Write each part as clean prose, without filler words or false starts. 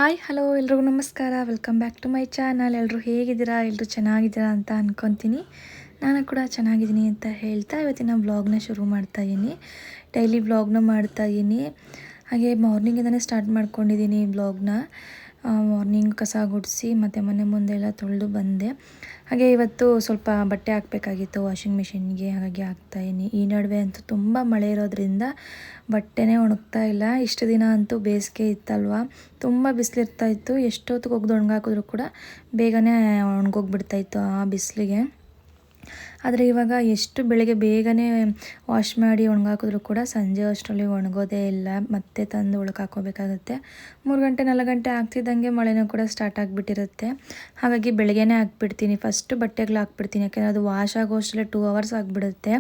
Hi hello ಎಲ್ರಿಗೂ ನಮಸ್ಕಾರ. Welcome back to my channel. ಎಲ್ಲರೂ ಹೇಗಿದ್ದೀರಾ? ಎಲ್ಲರೂ ಚೆನ್ನಾಗಿದ್ದೀರಾ ಅಂತ ಅಂದ್ಕೊತೀನಿ. ನಾನು ಕೂಡ ಚೆನ್ನಾಗಿದ್ದೀನಿ ಅಂತ ಹೇಳ್ತಾ ಇವತ್ತಿನ ವ್ಲಾಗ್ನ ಶುರು ಮಾಡ್ತಾಯಿದ್ದೀನಿ. ಡೈಲಿ ವ್ಲಾಗ್ನ ಮಾಡ್ತಾಯಿದ್ದೀನಿ. ಹಾಗೆ ಮಾರ್ನಿಂಗಿಂದನೇ ಸ್ಟಾರ್ಟ್ ಮಾಡ್ಕೊಂಡಿದ್ದೀನಿ ವ್ಲಾಗ್ನ. ಮಾರ್ನಿಂಗ್ ಕಸ ಗುಡಿಸಿ ಮತ್ತು ಮನೆ ಮುಂದೆ ಎಲ್ಲ ತೊಳೆದು ಬಂದೆ. ಹಾಗೆ ಇವತ್ತು ಸ್ವಲ್ಪ ಬಟ್ಟೆ ಹಾಕಬೇಕಾಗಿತ್ತು ವಾಷಿಂಗ್ ಮಿಷಿನ್ಗೆ, ಹಾಗಾಗಿ ಹಾಕ್ತಾಯಿದ್ದೀನಿ. ಈ ನಡುವೆ ಅಂತೂ ತುಂಬ ಮಳೆ ಇರೋದ್ರಿಂದ ಬಟ್ಟೆನೇ ಒಣಗ್ತಾ ಇಲ್ಲ. ಇಷ್ಟು ದಿನ ಅಂತೂ ಬೇಸಿಗೆ ಇತ್ತಲ್ವ, ತುಂಬ ಬಿಸಿಲಿರ್ತಾಯಿತ್ತು. ಎಷ್ಟೊತ್ತಿಗೆ ಒಗ್ದು ಒಣಗಾಕಿದ್ರು ಕೂಡ ಬೇಗನೆ ಒಣಗೋಗ್ಬಿಡ್ತಾಯಿತ್ತು ಆ ಬಿಸಿಲಿಗೆ. ಆದರೆ ಇವಾಗ ಎಷ್ಟು ಬೆಳಗ್ಗೆ ಬೇಗನೆ ವಾಶ್ ಮಾಡಿ ಒಣಗಾಕಿದ್ರು ಕೂಡ ಸಂಜೆ ಅಷ್ಟರಲ್ಲಿ ಒಣಗೋದೇ ಇಲ್ಲ. ಮತ್ತೆ ತಂದು ಒಳಗೆ ಹಾಕೋಬೇಕಾಗುತ್ತೆ. 3 ಗಂಟೆ 4 ಗಂಟೆ ಆಗ್ತಿದ್ದಂಗೆ ಮಳೆನೂ ಕೂಡ ಸ್ಟಾರ್ಟ್ ಆಗಿಬಿಟ್ಟಿರುತ್ತೆ. ಹಾಗಾಗಿ ಬೆಳಗ್ಗೆನೇ ಹಾಕ್ಬಿಡ್ತೀನಿ. ಫಸ್ಟು ಬಟ್ಟೆಗಳು ಹಾಕ್ಬಿಡ್ತೀನಿ, ಯಾಕೆಂದರೆ ಅದು ವಾಶ್ ಆಗೋಷ್ಟರಲ್ಲೇ 2 ಅವರ್ಸ್ ಆಗಿಬಿಡುತ್ತೆ.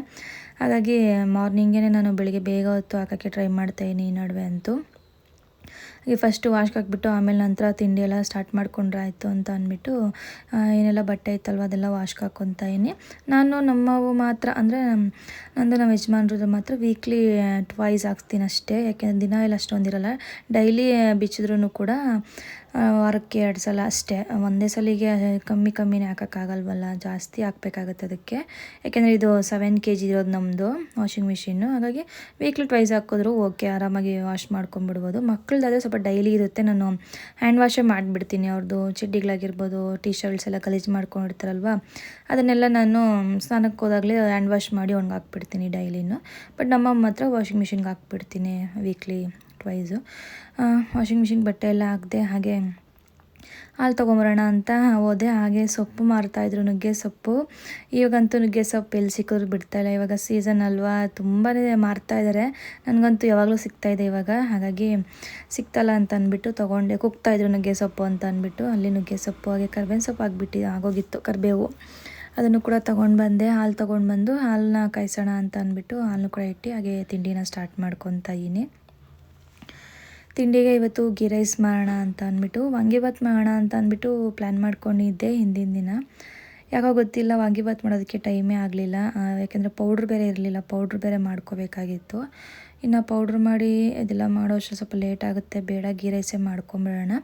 ಹಾಗಾಗಿ ಮಾರ್ನಿಂಗೇ ನಾನು ಬೆಳಗ್ಗೆ ಬೇಗ ಹೊತ್ತು ಹಾಕೋಕ್ಕೆ ಟ್ರೈ ಮಾಡ್ತಾಯಿದ್ದೀನಿ ಈ ನಡುವೆ ಅಂತೂ. ಹಾಗೆ ಫಸ್ಟು ವಾಶ್ಗೆ ಹಾಕ್ಬಿಟ್ಟು ಆಮೇಲೆ ನಂತರ ತಿಂಡಿ ಎಲ್ಲ ಸ್ಟಾರ್ಟ್ ಮಾಡ್ಕೊಂಡ್ರೆ ಆಯಿತು ಅಂತ ಅಂದ್ಬಿಟ್ಟು ಏನೆಲ್ಲ ಬಟ್ಟೆ ಇತ್ತಲ್ವ ಅದೆಲ್ಲ ವಾಶ್ಗೆ ಹಾಕ್ಕೊತಾಯಿನಿ. ನಾನು ನಮ್ಮವು ಮಾತ್ರ ಅಂದರೆ ನಮ್ಮ ಯಜಮಾನ್ರದ್ದು ಮಾತ್ರ ವೀಕ್ಲಿ ಟ್ವೈಸ್ ಹಾಕ್ತೀನಿ ಅಷ್ಟೇ. ಯಾಕೆಂದರೆ ದಿನ ಎಲ್ಲ ಅಷ್ಟೊಂದಿರಲ್ಲ. ಡೈಲಿ ಬಿಚ್ಚಿದ್ರೂ ಕೂಡ ವಾರಕ್ಕೆ 2 ಸಲ ಅಷ್ಟೇ. ಒಂದೇ ಸಲಿಗೆ ಕಮ್ಮಿನೇ ಹಾಕೋಕ್ಕಾಗಲ್ವಲ್ಲ, ಜಾಸ್ತಿ ಹಾಕಬೇಕಾಗುತ್ತೆ ಅದಕ್ಕೆ. ಯಾಕೆಂದರೆ ಇದು 7 kg ಇರೋದು ನಮ್ಮದು ವಾಷಿಂಗ್ ಮಿಷಿನ್ನು. ಹಾಗಾಗಿ ವೀಕ್ಲಿ ಟ್ವೈಸ್ ಹಾಕಿದ್ರು ಓಕೆ, ಆರಾಮಾಗಿ ವಾಶ್ ಮಾಡ್ಕೊಂಬಿಡ್ಬೋದು. ಮಕ್ಕಳದಾದರೆ ಸ್ವಲ್ಪ ಡೈಲಿ ಇರುತ್ತೆ. ನಾನು ಹ್ಯಾಂಡ್ ವಾಶೇ ಮಾಡಿಬಿಡ್ತೀನಿ. ಅವ್ರದ್ದು ಚಡ್ಡಿಗಳಾಗಿರ್ಬೋದು, ಟೀ ಶರ್ಟ್ಸ್ ಎಲ್ಲ ಗಲೀಜು ಮಾಡ್ಕೊಂಡಿರ್ತಾರಲ್ವ, ಅದನ್ನೆಲ್ಲ ನಾನು ಸ್ನಾನಕ್ಕೆ ಹೋದಾಗಲೇ ಹ್ಯಾಂಡ್ ವಾಶ್ ಮಾಡಿ ಒಣಗಾಕ್ಬಿಡ್ತೀನಿ ಡೈಲಿನೂ. ಬಟ್ ನಮ್ಮ ಮಾತ್ರ ವಾಷಿಂಗ್ ಮಿಷಿನ್ಗೆ ಹಾಕ್ಬಿಡ್ತೀನಿ ವೀಕ್ಲಿ ಟ್ವೈಸು. ವಾಷಿಂಗ್ ಮಿಷಿನ್ ಬಟ್ಟೆ ಎಲ್ಲ ಹಾಕಿದೆ. ಹಾಗೆ ಹಾಲು ತೊಗೊಂಬರೋಣ ಅಂತ ಹೋದೆ. ಹಾಗೆ ಸೊಪ್ಪು ಮಾರ್ತಾಯಿದ್ರು, ನುಗ್ಗೆ ಸೊಪ್ಪು. ಇವಾಗಂತೂ ನುಗ್ಗೆ ಸೊಪ್ಪು ಎಲ್ಲಿ ಸಿಕ್ಕಿದ್ರು ಬಿಡ್ತಾಯಿಲ್ಲ. ಇವಾಗ ಸೀಸನ್ ಅಲ್ವಾ, ತುಂಬಾ ಮಾರ್ತಾಯಿದ್ದಾರೆ. ನನಗಂತೂ ಯಾವಾಗಲೂ ಸಿಗ್ತಾಯಿದೆ ಇವಾಗ. ಹಾಗಾಗಿ ಸಿಗ್ತಲ್ಲ ಅಂತ ಅಂದ್ಬಿಟ್ಟು ತೊಗೊಂಡೆ. ಕುಗ್ತಾಯಿದ್ರು ನುಗ್ಗೆ ಸೊಪ್ಪು ಅಂತ ಅಂದ್ಬಿಟ್ಟು ಅಲ್ಲಿ ನುಗ್ಗೆ ಸೊಪ್ಪು, ಹಾಗೆ ಕರ್ಬೇವಿನ ಸೊಪ್ಪು ಆಗೋಗಿತ್ತು ಕರಿಬೇವು, ಅದನ್ನು ಕೂಡ ತೊಗೊಂಡು ಬಂದೆ. ಹಾಲು ತೊಗೊಂಡು ಬಂದು ಹಾಲನ್ನ ಕಾಯಿಸೋಣ ಅಂತ ಅಂದ್ಬಿಟ್ಟು ಹಾಲನ್ನು ಕೂಡ ಇಟ್ಟು ಹಾಗೆ ತಿಂಡಿನ ಸ್ಟಾರ್ಟ್ ಮಾಡ್ಕೊತಾಯಿದ್ದೀನಿ. ತಿಂಡಿಗೆ ಇವತ್ತು ಗೀ ರೈಸ್ ಮಾಡೋಣ ಅಂತ ಅಂದ್ಬಿಟ್ಟು, ವಾಂಗಿಬಾತ್ ಮಾಡೋಣ ಅಂತ ಅಂದ್ಬಿಟ್ಟು ಪ್ಲ್ಯಾನ್ ಮಾಡ್ಕೊಂಡಿದ್ದೆ ಹಿಂದಿನ ದಿನ. ಯಾಕೋ ಗೊತ್ತಿಲ್ಲ, ವಾಂಗಿಬಾತ್ ಮಾಡೋದಕ್ಕೆ ಟೈಮೇ ಆಗಲಿಲ್ಲ. ಯಾಕೆಂದರೆ ಪೌಡ್ರ್ ಬೇರೆ ಇರಲಿಲ್ಲ, ಪೌಡ್ರ್ ಬೇರೆ ಮಾಡ್ಕೋಬೇಕಾಗಿತ್ತು. ಇನ್ನು ಪೌಡ್ರ್ ಮಾಡಿ ಇದೆಲ್ಲ ಮಾಡೋ ಅಷ್ಟು ಸ್ವಲ್ಪ ಲೇಟ್ ಆಗುತ್ತೆ. ಬೇಡ, ಗೀ ರೈಸೇ ಮಾಡ್ಕೊಂಬಿಡೋಣ.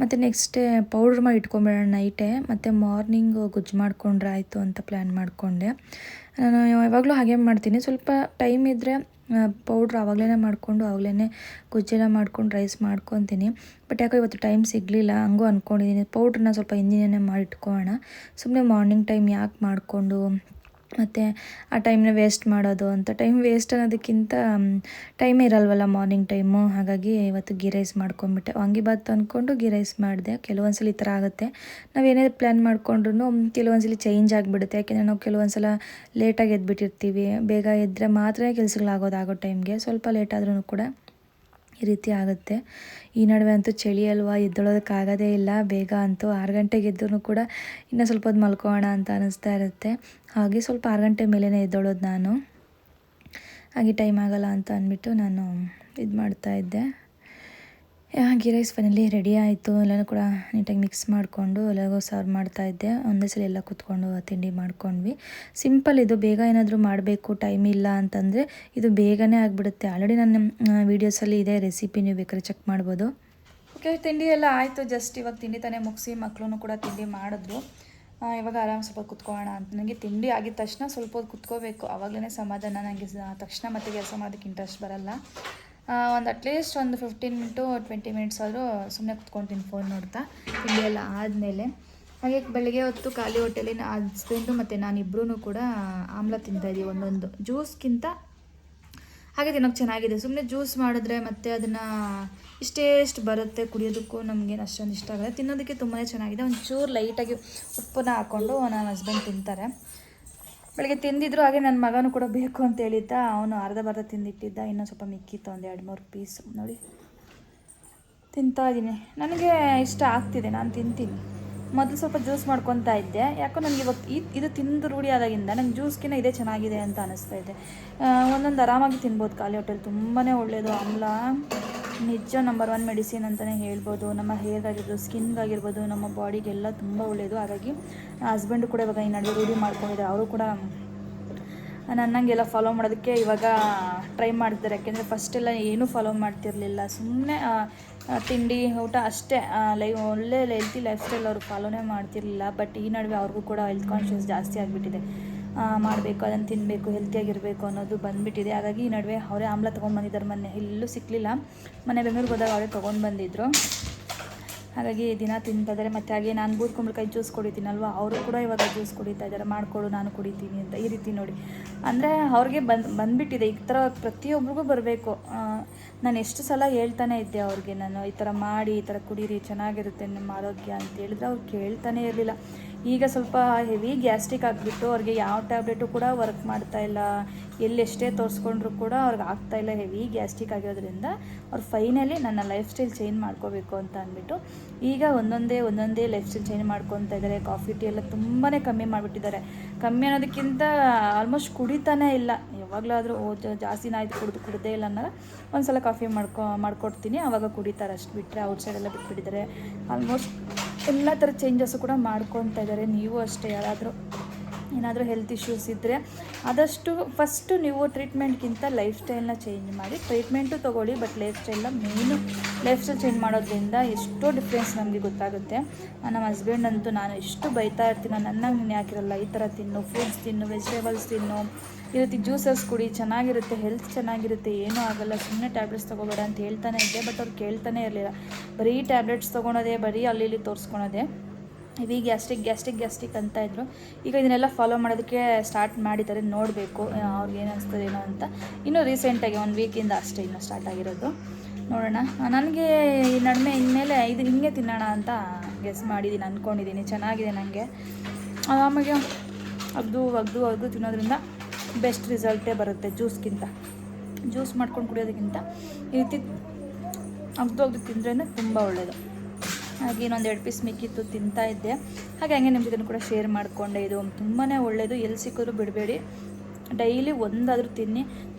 ಮತ್ತು ನೆಕ್ಸ್ಟ್ ಪೌಡ್ರ್ ಮಾಡಿ ಇಟ್ಕೊಂಬಿಡೋಣ ನೈಟೇ, ಮತ್ತು ಮಾರ್ನಿಂಗು ಗೊಜ್ಜು ಮಾಡ್ಕೊಂಡ್ರೆ ಆಯಿತು ಅಂತ ಪ್ಲ್ಯಾನ್ ಮಾಡಿಕೊಂಡೆ. ನಾನು ಯಾವಾಗಲೂ ಹಾಗೆ ಮಾಡ್ತೀನಿ. ಸ್ವಲ್ಪ ಟೈಮ್ ಇದ್ದರೆ ಪೌಡ್ರ್ ಆವಾಗಲೇ ಮಾಡಿಕೊಂಡು ಆವಾಗಲೇ ಗೊಜ್ಜೆಲ್ಲ ಮಾಡ್ಕೊಂಡು ರೈಸ್ ಮಾಡ್ಕೊತೀನಿ. ಬಟ್ ಯಾಕೋ ಇವತ್ತು ಟೈಮ್ ಸಿಗಲಿಲ್ಲ. ಹಂಗೂ ಅಂದ್ಕೊಂಡಿದ್ದೀನಿ ಪೌಡ್ರನ್ನ ಸ್ವಲ್ಪ ಹಿಂದಿನೇ ಮಾಡಿಟ್ಕೊಳ್ಳೋಣ. ಸುಮ್ಮನೆ ಮಾರ್ನಿಂಗ್ ಟೈಮ್ ಯಾಕೆ ಮಾಡಿಕೊಂಡು ಮತ್ತು ಆ ಟೈಮ್ನ ವೇಸ್ಟ್ ಮಾಡೋದು ಅಂತ. ಟೈಮ್ ವೇಸ್ಟ್ ಅನ್ನೋದಕ್ಕಿಂತ ಟೈಮೇ ಇರಲ್ವಲ್ಲ ಮಾರ್ನಿಂಗ್ ಟೈಮು. ಹಾಗಾಗಿ ಇವತ್ತು ಗೀ ರೈಸ್ ಮಾಡ್ಕೊಂಬಿಟ್ಟೆ. ವಾಂಗಿಬಾತ್ ಅಂದ್ಕೊಂಡು ಗೀ ರೈಸ್ ಮಾಡಿದೆ. ಕೆಲವೊಂದ್ಸಲ ಈ ಥರ ಆಗುತ್ತೆ, ನಾವೇನೇ ಪ್ಲ್ಯಾನ್ ಮಾಡಿಕೊಂಡ್ರು ಕೆಲವೊಂದ್ಸಲ ಚೇಂಜ್ ಆಗಿಬಿಡುತ್ತೆ. ಯಾಕೆಂದರೆ ನಾವು ಕೆಲವೊಂದ್ಸಲ ಲೇಟಾಗಿ ಎದ್ಬಿಟ್ಟಿರ್ತೀವಿ. ಬೇಗ ಎದ್ದರೆ ಮಾತ್ರ ಕೆಲಸಗಳಾಗೋ ಟೈಮ್ಗೆ. ಸ್ವಲ್ಪ ಲೇಟ್ ಆದ್ರೂ ಕೂಡ ಈ ರೀತಿ ಆಗುತ್ತೆ. ಈ ನಡುವೆ ಅಂತೂ ಚಳಿ ಅಲ್ವಾ, ಎದ್ದೊಳೋದಕ್ಕಾಗೋದೇ ಇಲ್ಲ. ಬೇಗ ಅಂತೂ 6 ಗಂಟೆಗೆ ಎದ್ದರೂ ಕೂಡ ಇನ್ನೂ ಸ್ವಲ್ಪ ಹೊತ್ತು ಮಲ್ಕೊಳ್ಳೋಣ ಅಂತ ಅನ್ನಿಸ್ತಾ ಇರುತ್ತೆ. ಹಾಗೆ ಸ್ವಲ್ಪ 6 ಗಂಟೆ ಮೇಲೇ ಎದ್ದೊಳೋದು ನಾನು. ಹಾಗೆ ಟೈಮ್ ಆಗೋಲ್ಲ ಅಂತ ಅಂದ್ಬಿಟ್ಟು ನಾನು ಇದು ಮಾಡ್ತಾಯಿದ್ದೆ. ಗೀ ರೈಸ್ ಫೈನಲಿ ರೆಡಿ ಆಯಿತು. ಎಲ್ಲನೂ ಕೂಡ ನೀಟಾಗಿ ಮಿಕ್ಸ್ ಮಾಡಿಕೊಂಡು ಎಲ್ಲರಿಗೂ ಸರ್ವ್ ಮಾಡ್ತಾಯಿದ್ದೆ. ಒಂದೇ ಸಲ ಎಲ್ಲ ಕೂತ್ಕೊಂಡು ತಿಂಡಿ ಮಾಡ್ಕೊಂಡ್ವಿ. ಸಿಂಪಲ್ ಇದು. ಬೇಗ ಏನಾದರೂ ಮಾಡಬೇಕು, ಟೈಮ್ ಇಲ್ಲ ಅಂತಂದರೆ ಇದು ಬೇಗನೆ ಆಗಿಬಿಡುತ್ತೆ. ಆಲ್ರೆಡಿ ನನ್ನ ವೀಡಿಯೋಸಲ್ಲಿ ಇದೆ ರೆಸಿಪಿ, ನೀವು ಬೇಕಾದ್ರೆ ಚೆಕ್ ಮಾಡ್ಬೋದು. ಓಕೆ, ತಿಂಡಿ ಎಲ್ಲ ಆಯಿತು. ಜಸ್ಟ್ ಇವಾಗ ತಿಂಡಿ ತಾನೇ ಮುಗಿಸಿ ಮಕ್ಕಳು ಕೂಡ ತಿಂಡಿ ಮಾಡಿದ್ರು. ಇವಾಗ ಆರಾಮ್ ಸ್ವಲ್ಪ ಕುತ್ಕೊಳ್ಳೋಣ ಅಂತ. ನನಗೆ ತಿಂಡಿ ಆಗಿದ ತಕ್ಷಣ ಸ್ವಲ್ಪ ಹೊತ್ತು ಕುತ್ಕೋಬೇಕು, ಆವಾಗಲೇ ಸಮಾಧಾನ. ನನಗೆ ತಕ್ಷಣ ಮತ್ತೆ ಕೆಲಸ ಮಾಡೋದಕ್ಕೆ ಇಂಟ್ರೆಸ್ಟ್ ಬರಲ್ಲ. ಅಟ್ಲೀಸ್ಟ್ ಒಂದು 15 to 20 ಮಿನಿಟ್ಸ್ ಆದರೂ ಸುಮ್ಮನೆ ಕುತ್ಕೊತೀನಿ ಫೋನ್ ನೋಡ್ತಾ, ತಿಂಡಿ ಎಲ್ಲ ಆದಮೇಲೆ. ಹಾಗೆ ಬೆಳಗ್ಗೆ ಹೊತ್ತು ಖಾಲಿ ಹೊಟ್ಟೆಲಿ ಹಸ್ಬೆಂಡು ಮತ್ತು ನಾನಿಬ್ಬರೂ ಕೂಡ ಆಮ್ಲ ತಿಂತಾಯಿದ್ದೀವಿ ಒಂದೊಂದು. ಜ್ಯೂಸ್ಗಿಂತ ಹಾಗೆ ತಿನ್ನೋಕ್ಕೆ ಚೆನ್ನಾಗಿದೆ. ಸುಮ್ಮನೆ ಜ್ಯೂಸ್ ಮಾಡಿದ್ರೆ ಮತ್ತು ಅದನ್ನು ಇಷ್ಟೇಷ್ಟು ಬರುತ್ತೆ, ಕುಡಿಯೋದಕ್ಕೂ ನಮಗೇನು ಅಷ್ಟೊಂದು ಇಷ್ಟ ಆಗುತ್ತೆ. ತಿನ್ನೋದಕ್ಕೆ ತುಂಬಾ ಚೆನ್ನಾಗಿದೆ. ಒಂಚೂರು ಲೈಟಾಗಿ ಉಪ್ಪನ್ನ ಹಾಕ್ಕೊಂಡು ನನ್ನ ಹಸ್ಬೆಂಡ್ ತಿಂತಾರೆ. ಬೆಳಗ್ಗೆ ತಿಂದಿದ್ರು. ಹಾಗೆ ನನ್ನ ಮಗನೂ ಕೂಡ ಬೇಕು ಅಂತ ಹೇಳಿದ್ದ. ಅವನು ಅರ್ಧ ತಿಂದಿಟ್ಟಿದ್ದ, ಇನ್ನೂ ಸ್ವಲ್ಪ ಮಿಕ್ಕಿತ್ತು, ಒಂದು 2-3 ಪೀಸ್ ನೋಡಿ ತಿಂತಾ ಇದ್ದೀನಿ. ನನಗೆ ಇಷ್ಟ ಆಗ್ತಿದೆ, ನಾನು ತಿಂತೀನಿ. ಮೊದಲು ಸ್ವಲ್ಪ ಜ್ಯೂಸ್ ಮಾಡ್ಕೊತಾ ಇದ್ದೆ. ಯಾಕೋ ನನಗೆ ಇವಾಗ ಇದು ತಿಂದು ರೂಢಿ ಆದಾಗಿಂದ ನನಗೆ ಜ್ಯೂಸ್ಗಿನ್ನ ಇದೇ ಚೆನ್ನಾಗಿದೆ ಅಂತ ಅನ್ನಿಸ್ತಾ ಇದೆ. ಒಂದೊಂದು ಆರಾಮಾಗಿ ತಿನ್ಬೋದು ಖಾಲಿ ಹೊಟ್ಟೆಲಿ. ತುಂಬಾ ಒಳ್ಳೆಯದು ಆಮ್ಲ, ನಿಜ ನಂಬರ್ 1 ಮೆಡಿಸಿನ್ ಅಂತಲೇ ಹೇಳ್ಬೋದು. ನಮ್ಮ ಹೇರ್ಗಾಗಿರ್ಬೋದು, ಸ್ಕಿನ್ಗಾಗಿರ್ಬೋದು, ನಮ್ಮ ಬಾಡಿಗೆಲ್ಲ ತುಂಬ ಒಳ್ಳೆಯದು. ಹಾಗಾಗಿ ಹಸ್ಬೆಂಡು ಕೂಡ ಇವಾಗ ಈ ನಡುವೆ ರೂಢಿ ಮಾಡ್ಕೊಂಡಿದ್ದಾರೆ. ಅವರು ಕೂಡ ನನ್ನಂಗೆಲ್ಲ ಫಾಲೋ ಮಾಡೋದಕ್ಕೆ ಇವಾಗ ಟ್ರೈ ಮಾಡ್ತಾರೆ. ಯಾಕೆಂದರೆ ಫಸ್ಟೆಲ್ಲ ಏನೂ ಫಾಲೋ ಮಾಡ್ತಿರಲಿಲ್ಲ. ಸುಮ್ಮನೆ ತಿಂಡಿ ಊಟ ಅಷ್ಟೇ ಒಳ್ಳೆ ಹೆಲ್ತಿ ಲೈಫ್ ಸ್ಟೈಲ್ ಅವರು ಫಾಲೋನೇ ಮಾಡ್ತಿರಲಿಲ್ಲ. ಬಟ್ ಈ ನಡುವೆ ಅವ್ರಿಗೂ ಕೂಡ ಹೆಲ್ತ್ ಕಾನ್ಷಿಯಸ್ ಜಾಸ್ತಿ ಆಗಿಬಿಟ್ಟಿದೆ. ಮಾಡಬೇಕು, ಅದನ್ನು ತಿನ್ನಬೇಕು, ಹೆಲ್ತಿಯಾಗಿರಬೇಕು ಅನ್ನೋದು ಬಂದುಬಿಟ್ಟಿದೆ. ಹಾಗಾಗಿ ಈ ನಡುವೆ ಅವರೇ ಆಮ್ಲ ತೊಗೊಂಡ್ಬಂದಿದ್ದಾರೆ. ಮೊನ್ನೆ ಎಲ್ಲೂ ಸಿಕ್ಕಲಿಲ್ಲ, ಮೊನ್ನೆ ಬೆಂಗಳೂರಿಗೆ ಹೋದಾಗ ಅವರೇ ತೊಗೊಂಡು ಬಂದಿದ್ದರು. ಹಾಗಾಗಿ ದಿನ ತಿಂತಿದ್ದಾರೆ. ಮತ್ತು ಹಾಗೆ ನಾನು ಬೂದ್ ಕುಂಬಳಕಾಯಿ ಜ್ಯೂಸ್ ಕುಡಿತೀನಲ್ವ, ಅವರು ಕೂಡ ಇವಾಗ ಜ್ಯೂಸ್ ಕುಡಿತಾ ಇದ್ದಾರೆ. ಮಾಡಿಕೊಡು, ನಾನು ಕುಡಿತೀನಿ ಅಂತ. ಈ ರೀತಿ ನೋಡಿ, ಅಂದರೆ ಅವ್ರಿಗೆ ಬಂದುಬಿಟ್ಟಿದೆ. ಈ ಥರ ಪ್ರತಿಯೊಬ್ಬರಿಗೂ ಬರಬೇಕು. ನಾನು ಎಷ್ಟು ಸಲ ಹೇಳ್ತಾನೆ ಇದ್ದೆ ಅವ್ರಿಗೆ, ನಾನು ಈ ಥರ ಮಾಡಿ, ಈ ಥರ ಕುಡೀರಿ, ಚೆನ್ನಾಗಿರುತ್ತೆ ನಿಮ್ಮ ಆರೋಗ್ಯ ಅಂತ ಹೇಳಿದ್ರೆ ಅವ್ರು ಕೇಳ್ತಾನೆ ಇರಲಿಲ್ಲ. ಈಗ ಸ್ವಲ್ಪ ಹೆವಿ ಗ್ಯಾಸ್ಟ್ರಿಕ್ ಆಗಿಬಿಟ್ಟು ಅವ್ರಿಗೆ ಯಾವ ಟ್ಯಾಬ್ಲೆಟು ಕೂಡ ವರ್ಕ್ ಮಾಡ್ತಾಯಿಲ್ಲ. ಎಲ್ಲೆಷ್ಟೇ ತೋರಿಸ್ಕೊಂಡ್ರು ಕೂಡ ಅವ್ರಿಗೆ ಆಗ್ತಾಯಿಲ್ಲ. ಹೆವಿ ಗ್ಯಾಸ್ಟ್ರಿಕ್ ಆಗಿರೋದ್ರಿಂದ ಅವ್ರು ಫೈನಲಿ ನನ್ನ ಲೈಫ್ ಸ್ಟೈಲ್ ಚೇಂಜ್ ಮಾಡ್ಕೋಬೇಕು ಅಂತ ಅಂದ್ಬಿಟ್ಟು ಈಗ ಒಂದೊಂದೇ ಲೈಫ್ ಸ್ಟೈಲ್ ಚೇಂಜ್ ಮಾಡ್ಕೊತಾ ಇದ್ದಾರೆ. ಕಾಫಿ ಟೀ ಎಲ್ಲ ತುಂಬಾ ಕಮ್ಮಿ ಮಾಡಿಬಿಟ್ಟಿದ್ದಾರೆ. ಕಮ್ಮಿ ಅನ್ನೋದಕ್ಕಿಂತ ಆಲ್ಮೋಸ್ಟ್ ಕುಡಿತಾನೇ ಇಲ್ಲ. ಯಾವಾಗಲಾದರೂ ಜಾಸ್ತಿನ ಆಯಿತು ಕುಡ್ದೇ ಇಲ್ಲ ಅನ್ನೋದು ಒಂದು ಸಲ ಕಾಫಿ ಮಾಡ್ಕೊಡ್ತೀನಿ, ಆವಾಗ ಕುಡಿತಾರೆ. ಅಷ್ಟು ಬಿಟ್ಟರೆ ಔಟ್ಸೈಡೆಲ್ಲ ಬಿಟ್ಬಿಟ್ಟಿದ್ದಾರೆ. ಆಲ್ಮೋಸ್ಟ್ ಎಲ್ಲ ಥರ ಚೇಂಜಸ್ಸು ಕೂಡ ಮಾಡ್ಕೊತಾ ಇದ್ದಾರೆ. ನೀವು ಅಷ್ಟೇ, ಏನಾದರೂ ಹೆಲ್ತ್ ಇಶ್ಯೂಸ್ ಇದ್ದರೆ ಆದಷ್ಟು ಫಸ್ಟು ನೀವು ಟ್ರೀಟ್ಮೆಂಟ್ಗಿಂತ ಲೈಫ್ ಸ್ಟೈಲ್ನ ಚೇಂಜ್ ಮಾಡಿ. ಟ್ರೀಟ್ಮೆಂಟು ತೊಗೊಳ್ಳಿ, ಬಟ್ ಲೈಫ್ ಸ್ಟೈಲ್ನ ಮೇಯ್ನು ಲೈಫ್ ಸ್ಟೈಲ್ ಚೇಂಜ್ ಮಾಡೋದ್ರಿಂದ ಎಷ್ಟೋ ಡಿಫ್ರೆನ್ಸ್ ನಮಗೆ ಗೊತ್ತಾಗುತ್ತೆ. ನಮ್ಮ ಹಸ್ಬೆಂಡ್ ಅಂತೂ ನಾನು ಎಷ್ಟು ಬೈತಾ ಇರ್ತೀನಿ, ನನ್ನಾಗ ನೀನು ಯಾಕಿರಲ್ಲ, ಈ ಥರ ತಿನ್ನು, ಫ್ರೂಟ್ಸ್ ತಿನ್ನು, ವೆಜಿಟೇಬಲ್ಸ್ ತಿನ್ನು, ಈ ರೀತಿ ಜ್ಯೂಸಸ್ ಕುಡಿ, ಚೆನ್ನಾಗಿರುತ್ತೆ, ಹೆಲ್ತ್ ಚೆನ್ನಾಗಿರುತ್ತೆ, ಏನೂ ಆಗೋಲ್ಲ, ಸುಮ್ಮನೆ ಟ್ಯಾಬ್ಲೆಟ್ಸ್ ತೊಗೋಬೇಡ ಅಂತ ಹೇಳ್ತಾನೆ ಇದ್ದೆ. ಬಟ್ ಅವ್ರು ಕೇಳ್ತಾನೆ ಇರಲಿಲ್ಲ. ಬರೀ ಟ್ಯಾಬ್ಲೆಟ್ಸ್ ತೊಗೊಳೋದೇ, ಬರೀ ಅಲ್ಲಿ ತೋರಿಸ್ಕೊಳೋದೇ. ಹೆವಿ ಗ್ಯಾಸ್ಟ್ರಿಕ್ ಅಂತ ಇದ್ರು. ಈಗ ಇದನ್ನೆಲ್ಲ ಫಾಲೋ ಮಾಡೋದಕ್ಕೆ ಸ್ಟಾರ್ಟ್ ಮಾಡಿದ್ದಾರೆ. ನೋಡಬೇಕು ಅವ್ರಿಗೆ ಏನು ಅನಿಸ್ತದೇನೋ ಅಂತ. ಇನ್ನೂ ರೀಸೆಂಟಾಗಿ 1 ವೀಕಿಂದ ಅಷ್ಟೇ ಇನ್ನೂ ಸ್ಟಾರ್ಟ್ ಆಗಿರೋದು. ನೋಡೋಣ. ನನಗೆ ಈ ನಡುವೆ ಇನ್ಮೇಲೆ ಇದು ಹಿಂಗೆ ತಿನ್ನೋಣ ಅಂತ ಗೆಸ್ ಮಾಡಿದ್ದೀನಿ, ಅಂದ್ಕೊಂಡಿದ್ದೀನಿ. ಚೆನ್ನಾಗಿದೆ ನನಗೆ. ಆಮೇಲೆ ಅಗ್ದು ತಿನ್ನೋದ್ರಿಂದ ಬೆಸ್ಟ್ ರಿಸಲ್ಟೇ ಬರುತ್ತೆ ಜ್ಯೂಸ್ಗಿಂತ. ಜ್ಯೂಸ್ ಮಾಡ್ಕೊಂಡು ಕುಡಿಯೋದಕ್ಕಿಂತ ಈ ರೀತಿ ಅಗ್ದು ತಿಂದ್ರೇ ತುಂಬ ಒಳ್ಳೆಯದು. ಹಾಗೆ ಇನ್ನೊಂದು 2 ಪೀಸ್ ಮಿಕ್ಕಿತ್ತು, ತಿಂತಾಯಿದ್ದೆ. ಹಾಗೆ ನಿಮ್ಮ ಜೊತೆ ಕೂಡ ಶೇರ್ ಮಾಡಿಕೊಂಡೆ. ಇದು ತುಂಬಾ ಒಳ್ಳೆಯದು. ಎಲ್ಲಿ ಸಿಕ್ಕಿದ್ರು ಬಿಡಬೇಡಿ. ಡೈಲಿ ಒಂದಾದರೂ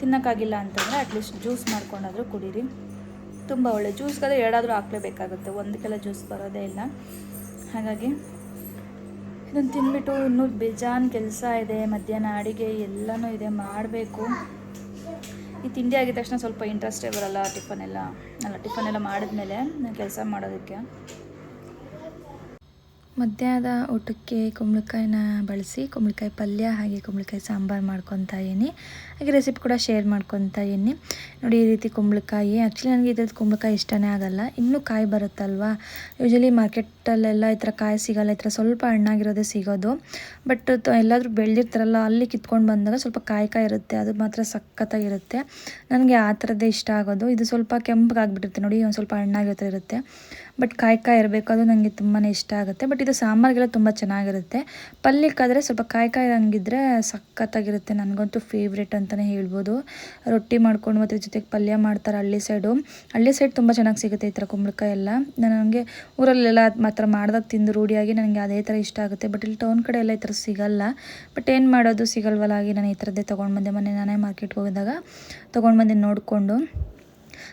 ತಿನ್ನೋಕ್ಕಾಗಿಲ್ಲ ಅಂತಂದರೆ ಅಟ್ಲೀಸ್ಟ್ ಜ್ಯೂಸ್ ಮಾಡ್ಕೊಂಡಾದರೂ ಕುಡೀರಿ. ತುಂಬ ಒಳ್ಳೆಯದು. ಜ್ಯೂಸ್ಗಾದರೆ 2 ಆದರೂ ಹಾಕಲೇಬೇಕಾಗುತ್ತೆ, ಒಂದಕ್ಕೆಲ್ಲ ಜ್ಯೂಸ್ ಬರೋದೇ ಇಲ್ಲ. ಹಾಗಾಗಿ ಇದನ್ನು ತಿಂದ್ಬಿಟ್ಟು ಇನ್ನೂ ಬೇಜಾನ್ ಕೆಲಸ ಇದೆ. ಮಧ್ಯಾಹ್ನ ಅಡುಗೆ ಎಲ್ಲನೂ ಇದೆ, ಮಾಡಬೇಕು. ಈ ತಿಂಡಿ ಆಗಿದ ತಕ್ಷಣ ಸ್ವಲ್ಪ ಇಂಟ್ರೆಸ್ಟೇ ಬರೋಲ್ಲ ಟಿಫನ್ ಎಲ್ಲ ಮಾಡಿದ್ಮೇಲೆ ಕೆಲಸ ಮಾಡೋದಕ್ಕೆ. ಮಧ್ಯಾಹ್ನದ ಊಟಕ್ಕೆ ಕುಂಬಳಕಾಯಿನ ಬಳಸಿ ಕುಂಬಳಕಾಯಿ ಪಲ್ಯ ಹಾಗೆ ಕುಂಬಳಕಾಯಿ ಸಾಂಬಾರು ಮಾಡ್ಕೊತಾ ಇದ್ದೀನಿ. ಹಾಗೆ ರೆಸಿಪಿ ಕೂಡ ಶೇರ್ ಮಾಡ್ಕೊತಾ ಇದ್ದೀನಿ. ನೋಡಿ, ಈ ರೀತಿ ಕುಂಬಳಕಾಯಿ, ಆ್ಯಕ್ಚುಲಿ ನನಗೆ ಇದ್ರದ್ದು ಕುಂಬಳಕಾಯಿ ಇಷ್ಟನೇ ಆಗಲ್ಲ. ಇನ್ನೂ ಕಾಯಿ ಬರುತ್ತಲ್ವ, ಯೂಶಲಿ ಮಾರ್ಕೆಟಲ್ಲೆಲ್ಲ ಈ ಥರ ಕಾಯಿ ಸಿಗೋಲ್ಲ, ಈ ಥರ ಸ್ವಲ್ಪ ಹಣ್ಣಾಗಿರೋದೇ ಸಿಗೋದು. ಬಟ್ ಎಲ್ಲಾದರೂ ಬೆಳೆದಿರ್ತಾರಲ್ಲ, ಅಲ್ಲಿ ಕಿತ್ಕೊಂಡು ಬಂದಾಗ ಸ್ವಲ್ಪ ಕಾಯಿ ಇರುತ್ತೆ, ಅದು ಮಾತ್ರ ಸಖತ್ತಾಗಿರುತ್ತೆ. ನನಗೆ ಆ ಥರದ್ದೇ ಇಷ್ಟ ಆಗೋದು. ಇದು ಸ್ವಲ್ಪ ಕೆಂಪಗಾಗ್ಬಿಟ್ಟಿರುತ್ತೆ ನೋಡಿ, ಒಂದು ಸ್ವಲ್ಪ ಹಣ್ಣಾಗಿರುತ್ತೆ. ಬಟ್ ಕಾಯಿ ಇರಬೇಕು, ಅದು ನನಗೆ ತುಂಬಾ ಇಷ್ಟ ಆಗುತ್ತೆ. ಬಟ್ ಇದು ಸಾಂಬಾರಿಗೆಲ್ಲ ತುಂಬ ಚೆನ್ನಾಗಿರುತ್ತೆ. ಪಲ್ಯಕ್ಕಾದರೆ ಸ್ವಲ್ಪ ಕಾಯಿ ಹಂಗಿದ್ರೆ ಸಖತ್ತಾಗಿರುತ್ತೆ. ನನಗಂತೂ ಫೇವ್ರೇಟ್ ಅಂತಲೇ ಹೇಳ್ಬೋದು. ರೊಟ್ಟಿ ಮಾಡ್ಕೊಂಡು ಮತ್ತು ಜೊತೆಗೆ ಪಲ್ಯ ಮಾಡ್ತಾರೆ ಹಳ್ಳಿ ಸೈಡ್ ತುಂಬ ಚೆನ್ನಾಗಿ ಸಿಗುತ್ತೆ ಈ ಥರ ಕುಂಬಳಕಾಯಿ ಎಲ್ಲ. ನನಗೆ ಊರಲ್ಲೆಲ್ಲ ಮಾತ್ರ ಮಾಡಿದಾಗ ತಿಂದು ರೂಢಿಯಾಗಿ ನನಗೆ ಅದೇ ಥರ ಇಷ್ಟ ಆಗುತ್ತೆ. ಬಟ್ ಇಲ್ಲಿ ಟೌನ್ ಕಡೆ ಎಲ್ಲ ಈ ಥರ ಸಿಗಲ್ಲ. ಬಟ್ ಏನು ಮಾಡೋದು, ಸಿಗಲ್ವಲ್ಲ. ಹಾಗೆ ನಾನು ಈ ಥರದ್ದೇ ತೊಗೊಂಡು ಬಂದೆ. ಮೊನ್ನೆ ನಾನೇ ಮಾರ್ಕೆಟ್ಗೆ ಹೋಗಿದಾಗ ತೊಗೊಂಡು ಬಂದೆ ನೋಡಿಕೊಂಡು.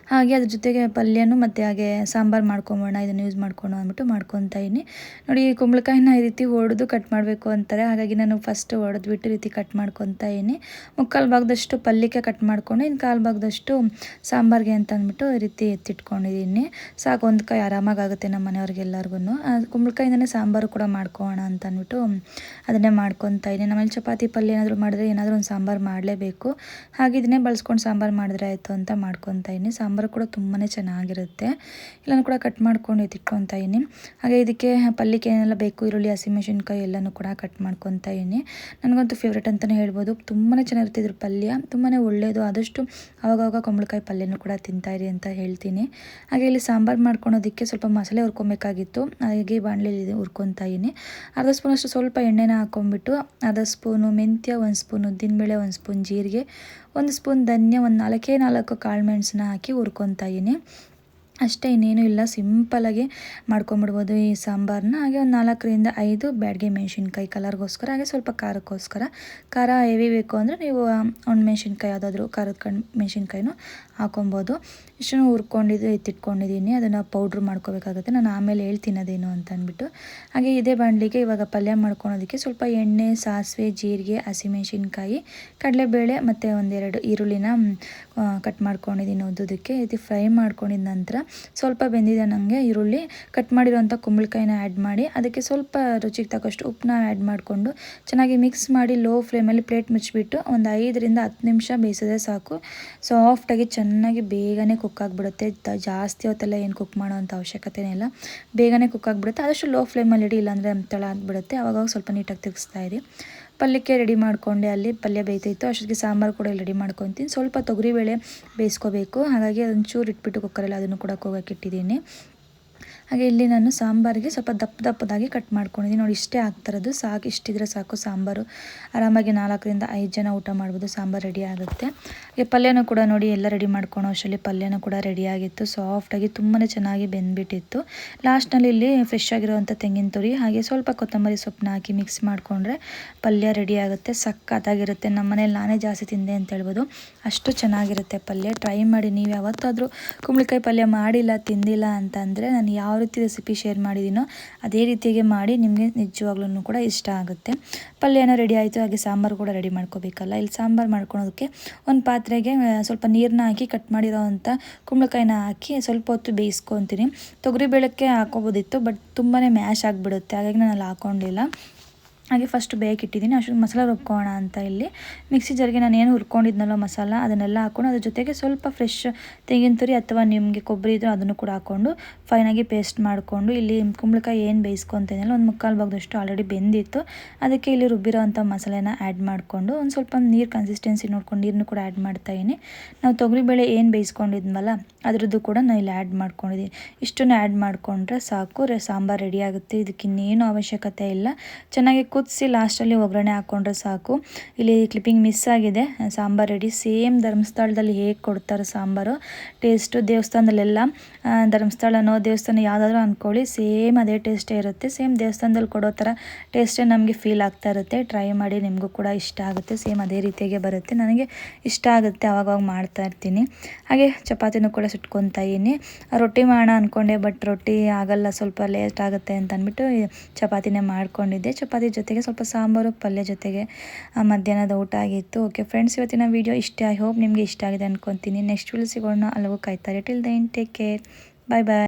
ಹಾಗೆ ಅದ್ರ ಜೊತೆಗೆ ಪಲ್ಯನೂ ಮತ್ತು ಹಾಗೆ ಸಾಂಬಾರು ಮಾಡ್ಕೊಂಬೋಣ, ಇದನ್ನು ಯೂಸ್ ಮಾಡ್ಕೊಂಡು ಅಂದ್ಬಿಟ್ಟು ಮಾಡ್ಕೊತಾ ಇದ್ದೀನಿ. ನೋಡಿ, ಕುಂಬಳಕಾಯಿನ ಈ ರೀತಿ ಒಡೆದು ಕಟ್ ಮಾಡಬೇಕು ಅಂತಾರೆ. ಹಾಗಾಗಿ ನಾನು ಫಸ್ಟ್ ಒಡೆದ್ಬಿಟ್ಟು ಈ ರೀತಿ ಕಟ್ ಮಾಡ್ಕೊತಾ ಇದ್ದೀನಿ. 3/4 ಭಾಗದಷ್ಟು ಪಲ್ಯಕ್ಕೆ ಕಟ್ ಮಾಡಿಕೊಂಡು, ಇನ್ನು 1/4 ಭಾಗದಷ್ಟು ಸಾಂಬಾರಿಗೆ ಅಂತ ಅಂದ್ಬಿಟ್ಟು ಈ ರೀತಿ ಎತ್ತಿಟ್ಕೊಂಡಿದ್ದೀನಿ. ಸಾಕು, ಒಂದು ಕಾಯಿ ಆರಾಮಾಗುತ್ತೆ ನಮ್ಮ ಮನೆಯವ್ರಿಗೆಲ್ಲರಿಗೂ. ಕುಂಬಳಕಾಯಿಂದನೇ ಸಾಂಬಾರು ಕೂಡ ಮಾಡ್ಕೊಳ್ಳೋಣ ಅಂತ ಅಂದ್ಬಿಟ್ಟು ಅದನ್ನೇ ಮಾಡ್ಕೊತಾ ಇದ್ದೀನಿ. ನಮ್ಮಲ್ಲಿ ಚಪಾತಿ ಪಲ್ಯ ಏನಾದರೂ ಮಾಡಿದ್ರೆ ಏನಾದರೂ ಒಂದು ಸಾಂಬಾರು ಮಾಡಲೇಬೇಕು. ಹಾಗೆ ಇದನ್ನೇ ಬಳಸ್ಕೊಂಡು ಸಾಂಬಾರು ಮಾಡಿದ್ರೆ ಆಯಿತು ಅಂತ ಮಾಡ್ಕೊತಾ ಇದ್ದೀನಿ. ಸಾಂಬಾರು ಕೂಡ ತುಂಬಾ ಚೆನ್ನಾಗಿರುತ್ತೆ. ಎಲ್ಲನೂ ಕೂಡ ಕಟ್ ಮಾಡ್ಕೊಂಡು ಎತ್ತಿಟ್ಕೊತಾ ಇದ್ದೀನಿ. ಹಾಗೆ ಇದಕ್ಕೆ ಪಲ್ಯಕ್ಕೆ ಏನೆಲ್ಲ ಬೇಕು, ಈರುಳ್ಳಿ, ಹಸಿಮೆಣಸಿನ್ಕಾಯಿ ಎಲ್ಲನೂ ಕೂಡ ಕಟ್ ಮಾಡ್ಕೊತಾ ಇದ್ದೀನಿ. ನನಗಂತೂ ಫೇವ್ರೇಟ್ ಅಂತಲೇ ಹೇಳ್ಬೋದು. ತುಂಬಾ ಚೆನ್ನಾಗಿರುತ್ತೆ ಇದ್ರ ಪಲ್ಯ, ತುಂಬಾ ಒಳ್ಳೆಯದು. ಆದಷ್ಟು ಆವಾಗವಾಗ ಕುಂಬಳಕಾಯಿ ಪಲ್ಯನೂ ಕೂಡ ತಿಂತಾಯಿರಿ ಅಂತ ಹೇಳ್ತೀನಿ. ಹಾಗೆ ಇಲ್ಲಿ ಸಾಂಬಾರು ಮಾಡ್ಕೊಳೋದಕ್ಕೆ ಸ್ವಲ್ಪ ಮಸಾಲೆ ಹುರ್ಕೊಬೇಕಾಗಿತ್ತು. ಹಾಗೆ ಬಾಣಲೆಯಲ್ಲಿ ಹುರ್ಕೊತಾ ಇದ್ದೀನಿ. ಅರ್ಧ ಸ್ಪೂನಷ್ಟು ಸ್ವಲ್ಪ ಎಣ್ಣೆನ ಹಾಕ್ಕೊಂಬಿಟ್ಟು, ಅರ್ಧ ಸ್ಪೂನು ಮೆಂತ್ಯ, 1 ಸ್ಪೂನ್ ಉದ್ದಿನಬೇಳೆ, 1 ಸ್ಪೂನ್ ಜೀರಿಗೆ, 1 ಸ್ಪೂನ್ ಧನ್ಯ, ಒಂದು 4 ಕಾಳು ಮೆಣಸನ್ನ ಹಾಕಿ ಹುರ್ಕೊತಾ ಇದ್ದೀನಿ. ಅಷ್ಟೇ, ಇನ್ನೇನು ಇಲ್ಲ. ಸಿಂಪಲಾಗಿ ಮಾಡ್ಕೊಂಬಿಡ್ಬೋದು ಈ ಸಾಂಬಾರನ್ನ. ಹಾಗೆ ಒಂದು 4ರಿಂದ 5 ಬ್ಯಾಡಗೆ ಮೆಣಸಿನ್ಕಾಯಿ ಕಲರ್ಗೋಸ್ಕರ, ಹಾಗೆ ಸ್ವಲ್ಪ ಖಾರಕ್ಕೋಸ್ಕರ. ಖಾರ ಹೆವಿ ಬೇಕು ಅಂದರೆ ನೀವು ಒಂದು ಮೆಣಸಿನ್ಕಾಯಿ ಯಾವುದಾದ್ರೂ ಖಾರದ ಮೆಣಸಿನ್ಕಾಯಿನೂ ಹಾಕೊಬೋದು. ಇಷ್ಟನ್ನು ಎತ್ತಿಟ್ಕೊಂಡಿದ್ದೀನಿ. ಅದನ್ನು ಪೌಡ್ರ್ ಮಾಡ್ಕೋಬೇಕಾಗುತ್ತೆ. ನಾನು ಆಮೇಲೆ ಹೇಳ್ತೀನಿ ಅದೇನು ಅಂತ ಅಂದ್ಬಿಟ್ಟು. ಹಾಗೆ ಇದೇ ಬಾಣಲಿಗೆ ಇವಾಗ ಪಲ್ಯ ಮಾಡ್ಕೊಳೋದಕ್ಕೆ ಸ್ವಲ್ಪ ಎಣ್ಣೆ, ಸಾಸಿವೆ, ಜೀರಿಗೆ, ಹಸಿಮೆಣಸಿನ್ಕಾಯಿ, ಕಡಲೆಬೇಳೆ ಮತ್ತು 1-2 ಈರುಳ್ಳಿನ ಕಟ್ ಮಾಡ್ಕೊಂಡಿದ್ದೀನಿ ಉದ್ದದಕ್ಕೆ. ಇದು ಫ್ರೈ ಮಾಡ್ಕೊಂಡಿದ್ದ ನಂತರ ಸ್ವಲ್ಪ ಬೆಂದಿದೆ ನನಗೆ ಈರುಳ್ಳಿ ಕಟ್ ಮಾಡಿರೋಂಥ ಕುಂಬಳಕಾಯಿನ ಆ್ಯಡ್ ಮಾಡಿ ಅದಕ್ಕೆ ಸ್ವಲ್ಪ ರುಚಿಗೆ ತಕ್ಕಷ್ಟು ಉಪ್ಪನ್ನ ಆ್ಯಡ್ ಮಾಡಿಕೊಂಡು ಚೆನ್ನಾಗಿ ಮಿಕ್ಸ್ ಮಾಡಿ ಲೋ ಫ್ಲೇಮಲ್ಲಿ ಪ್ಲೇಟ್ ಮುಚ್ಚಿಬಿಟ್ಟು ಒಂದು 5ರಿಂದ 10 ನಿಮಿಷ ಬೇಯಿಸಿದ್ರೆ ಸಾಕು. ಸಾಫ್ಟಾಗಿ ಚೆನ್ನಾಗಿ ಬೇಗನೆ ಕುಕ್ ಆಗಿಬಿಡುತ್ತೆ. ಜಾಸ್ತಿ ಹೊತ್ತೆಲ್ಲ ಏನು ಕುಕ್ ಮಾಡೋ ಅಂಥ ಅವಶ್ಯಕತೆನೇ ಇಲ್ಲ, ಬೇಗನೆ ಕುಕ್ ಆಗಿಬಿಡುತ್ತೆ. ಆದಷ್ಟು ಲೋ ಫ್ಲೇಮಲ್ಲಿ ಇಡಿ, ಇಲ್ಲಾಂದರೆ ತಳ ಆಗಿಬಿಡುತ್ತೆ. ಆವಾಗ ಸ್ವಲ್ಪ ನೀಟಾಗಿ ತಿರುಗಿಸ್ತಾ ಇರಿ. ಪಲ್ಯಕ್ಕೆ ರೆಡಿ ಮಾಡಿಕೊಂಡೆ, ಅಲ್ಲಿ ಪಲ್ಯ ಬೇಯ್ತಾಯಿತ್ತು. ಅಷ್ಟೊತ್ತಿಗೆ ಸಾಂಬಾರು ಕೂಡ ಇಲ್ಲಿ ರೆಡಿ ಮಾಡ್ಕೊತೀನಿ. ಸ್ವಲ್ಪ ತೊಗರಿಬೇಳೆ ಬೇಯಿಸ್ಕೋಬೇಕು, ಹಾಗಾಗಿ ಅದೊಂಚೂರು ಇಟ್ಬಿಟ್ಟು ಕುಕ್ಕರಲ್ಲಿ ಅದನ್ನು ಕೂಡ ಕೂಗಕ್ಕೆ ಇಟ್ಟಿದ್ದೀನಿ. ಹಾಗೆ ಇಲ್ಲಿ ನಾನು ಸಾಂಬಾರಿಗೆ ಸ್ವಲ್ಪ ದಪ್ಪದಾಗಿ ಕಟ್ ಮಾಡ್ಕೊಂಡಿದ್ದೀನಿ ನೋಡಿ. ಇಷ್ಟೇ ಆಗ್ತಿರೋದು, ಸಾಕು. ಇಷ್ಟಿದ್ರೆ ಸಾಕು ಸಾಂಬಾರು. ಆರಾಮಾಗಿ 4ರಿಂದ 5 ಜನ ಊಟ ಮಾಡ್ಬೋದು. ಸಾಂಬಾರು ರೆಡಿ ಆಗುತ್ತೆ. ಹಾಗೆ ಪಲ್ಯನೂ ಕೂಡ ನೋಡಿ ಎಲ್ಲ ರೆಡಿ ಮಾಡ್ಕೊಳೋ ಅಷ್ಟರಲ್ಲಿ ಪಲ್ಯನೂ ಕೂಡ ರೆಡಿಯಾಗಿತ್ತು. ಸಾಫ್ಟಾಗಿ ತುಂಬಾ ಚೆನ್ನಾಗಿ ಬೆಂದ್ಬಿಟ್ಟಿತ್ತು. ಲಾಸ್ಟ್ನಲ್ಲಿ ಇಲ್ಲಿ ಫ್ರೆಶ್ ಆಗಿರೋವಂಥ ತೆಂಗಿನ ತುರಿ ಹಾಗೆ ಸ್ವಲ್ಪ ಕೊತ್ತಂಬರಿ ಸೊಪ್ಪನ್ನ ಹಾಕಿ ಮಿಕ್ಸ್ ಮಾಡಿಕೊಂಡ್ರೆ ಪಲ್ಯ ರೆಡಿ ಆಗುತ್ತೆ. ಸಕ್ಕತ್ತಾಗಿರುತ್ತೆ. ನಮ್ಮ ಮನೇಲಿ ನಾನೇ ಜಾಸ್ತಿ ತಿಂದೆ ಅಂತ ಹೇಳ್ಬೋದು, ಅಷ್ಟು ಚೆನ್ನಾಗಿರುತ್ತೆ ಪಲ್ಯ. ಟ್ರೈ ಮಾಡಿ. ನೀವು ಯಾವತ್ತಾದರೂ ಕುಂಬಳಕಾಯಿ ಪಲ್ಯ ಮಾಡಿಲ್ಲ, ತಿಂದಿಲ್ಲ ಅಂತಂದರೆ ನಾನು ಯಾವ ರೀತಿ ರೆಸಿಪಿ ಶೇರ್ ಮಾಡಿದ್ದೀನೋ ಅದೇ ರೀತಿಯಾಗಿ ಮಾಡಿ, ನಿಮಗೆ ನಿಜವಾಗ್ಲೂ ಕೂಡ ಇಷ್ಟ ಆಗುತ್ತೆ. ಪಲ್ಯ ಏನೋ ರೆಡಿ ಆಯಿತು. ಹಾಗೆ ಸಾಂಬಾರು ಕೂಡ ರೆಡಿ ಮಾಡ್ಕೋಬೇಕಲ್ಲ. ಇಲ್ಲಿ ಸಾಂಬಾರು ಮಾಡ್ಕೊಳೋದಕ್ಕೆ ಒಂದು ಪಾತ್ರೆಗೆ ಸ್ವಲ್ಪ ನೀರನ್ನ ಹಾಕಿ ಕಟ್ ಮಾಡಿರೋ ಅಂಥ ಕುಂಬಳಕಾಯಿನ ಹಾಕಿ ಸ್ವಲ್ಪ ಹೊತ್ತು ಬೇಯಿಸ್ಕೊತೀನಿ. ತೊಗರಿಬೇಳೆಕ್ಕೆ ಹಾಕೋಬೋದಿತ್ತು, ಬಟ್ ತುಂಬಾ ಮ್ಯಾಶ್ ಆಗಿಬಿಡುತ್ತೆ, ಹಾಗಾಗಿ ನಾನು ಅಲ್ಲಿ ಹಾಕ್ಕೊಂಡಿಲ್ಲ. ಹಾಗೆ ಫಸ್ಟ್ ಬೇಯಕ್ಕಿಟ್ಟಿದ್ದೀನಿ. ಅಷ್ಟೊಂದು ಮಸಾಲ ರುಬ್ಕೋಣ ಅಂತ ಇಲ್ಲಿ ಮಿಕ್ಸಿ ಜಾರ್ಗೆ ನಾನು ಏನು ಹುರ್ಕೊಂಡಿದ್ನಲ್ಲ ಮಸಾಲ, ಅದನ್ನೆಲ್ಲ ಹಾಕ್ಕೊಂಡು ಅದ್ರ ಜೊತೆಗೆ ಸ್ವಲ್ಪ ಫ್ರೆಶ್ ತೆಂಗಿನ ತುರಿ ಅಥವಾ ನಿಮಗೆ ಕೊಬ್ಬರಿ ಇದ್ದರೆ ಅದನ್ನು ಕೂಡ ಹಾಕ್ಕೊಂಡು ಫೈನಾಗಿ ಪೇಸ್ಟ್ ಮಾಡಿಕೊಂಡು ಇಲ್ಲಿ ಕುಂಬಳಕಾಯಿ ಏನು ಬೇಯಿಸ್ಕೊತೀನಲ್ಲ ಒಂದು 3/4 ಭಾಗದಷ್ಟು ಆಲ್ರೆಡಿ ಬೆಂದಿತ್ತು. ಅದಕ್ಕೆ ಇಲ್ಲಿ ರುಬ್ಬಿರೋ ಅಂಥ ಮಸಾಲೆನ ಆ್ಯಡ್ ಮಾಡಿಕೊಂಡು ಒಂದು ಸ್ವಲ್ಪ ನೀರು ಕನ್ಸಿಸ್ಟೆನ್ಸಿ ನೋಡ್ಕೊಂಡು ನೀರನ್ನು ಕೂಡ ಆ್ಯಡ್ ಮಾಡ್ತಾಯಿದ್ದೀನಿ. ನಾವು ತೊಗರಿಬೇಳೆ ಏನು ಬೇಯಿಸ್ಕೊಂಡಿದ್ವಲ್ಲ ಅದರದ್ದು ಕೂಡ ನಾನು ಇಲ್ಲಿ ಆ್ಯಡ್ ಮಾಡ್ಕೊಂಡಿದ್ದೀನಿ. ಇಷ್ಟನ್ನು ಆ್ಯಡ್ ಮಾಡಿಕೊಂಡ್ರೆ ಸಾಕು, ಸಾಂಬಾರು ರೆಡಿ ಆಗುತ್ತೆ. ಇದಕ್ಕೆ ಇನ್ನೇನು ಅವಶ್ಯಕತೆ ಇಲ್ಲ. ಚೆನ್ನಾಗಿ ಕುದಿಸಿ ಲಾಸ್ಟಲ್ಲಿ ಒಗ್ಗರಣೆ ಹಾಕ್ಕೊಂಡ್ರೆ ಸಾಕು. ಇಲ್ಲಿ ಕ್ಲಿಪ್ಪಿಂಗ್ ಮಿಸ್ ಆಗಿದೆ. ಸಾಂಬಾರು ರೆಡಿ. ಸೇಮ್ ಧರ್ಮಸ್ಥಳದಲ್ಲಿ ಹೇಗೆ ಕೊಡ್ತಾರೆ ಸಾಂಬಾರು ಟೇಸ್ಟು, ದೇವಸ್ಥಾನದಲ್ಲೆಲ್ಲ, ಧರ್ಮಸ್ಥಳನೋ ದೇವಸ್ಥಾನ ಯಾವುದಾದ್ರೂ ಅಂದ್ಕೊಳ್ಳಿ, ಸೇಮ್ ಅದೇ ಟೇಸ್ಟೇ ಇರುತ್ತೆ. ಸೇಮ್ ದೇವಸ್ಥಾನದಲ್ಲಿ ಕೊಡೋ ಥರ ಟೇಸ್ಟೇ ನಮಗೆ ಫೀಲ್ ಆಗ್ತಾ ಇರುತ್ತೆ. ಟ್ರೈ ಮಾಡಿ, ನಿಮಗೂ ಕೂಡ ಇಷ್ಟ ಆಗುತ್ತೆ. ಸೇಮ್ ಅದೇ ರೀತಿಯಾಗೆ ಬರುತ್ತೆ. ನನಗೆ ಇಷ್ಟ ಆಗುತ್ತೆ, ಆವಾಗವಾಗ ಮಾಡ್ತಾ ಇರ್ತೀನಿ. ಹಾಗೆ ಚಪಾತಿನೂ ಕೂಡ ಸುಟ್ಕೊತಾ ಇದ್ದೀನಿ. ರೊಟ್ಟಿ ಮಾಡೋಣ ಅಂದ್ಕೊಂಡೆ, ಬಟ್ ರೊಟ್ಟಿ ಆಗಲ್ಲ, ಸ್ವಲ್ಪ ಲೇಟ್ ಆಗುತ್ತೆ ಅಂತ ಅಂದ್ಬಿಟ್ಟು ಚಪಾತಿನೇ ಮಾಡ್ಕೊಂಡಿದ್ದೆ. ಚಪಾತಿ ಜೊತೆಗೆ ಸ್ವಲ್ಪ ಸಾಂಬಾರು ಪಲ್ಯ ಜೊತೆಗೆ ಮಧ್ಯಾಹ್ನದ ಊಟ ಆಗಿತ್ತು. ಓಕೆ ಫ್ರೆಂಡ್ಸ್, ಇವತ್ತಿನ ವೀಡಿಯೋ ಇಷ್ಟ. ಐ ಹೋಪ್ ನಿಮಗೆ ಇಷ್ಟ ಆಗಿದೆ ಅಂದ್ಕೊತೀನಿ. ನೆಕ್ಸ್ಟ್ ವಿಡಿಯೋ ಸಿಗೋಣ. ಅಲ್ಲಿಗೂ ಕಾಯ್ತಾರೆ. Till then take care. Bye ಬಾಯ್.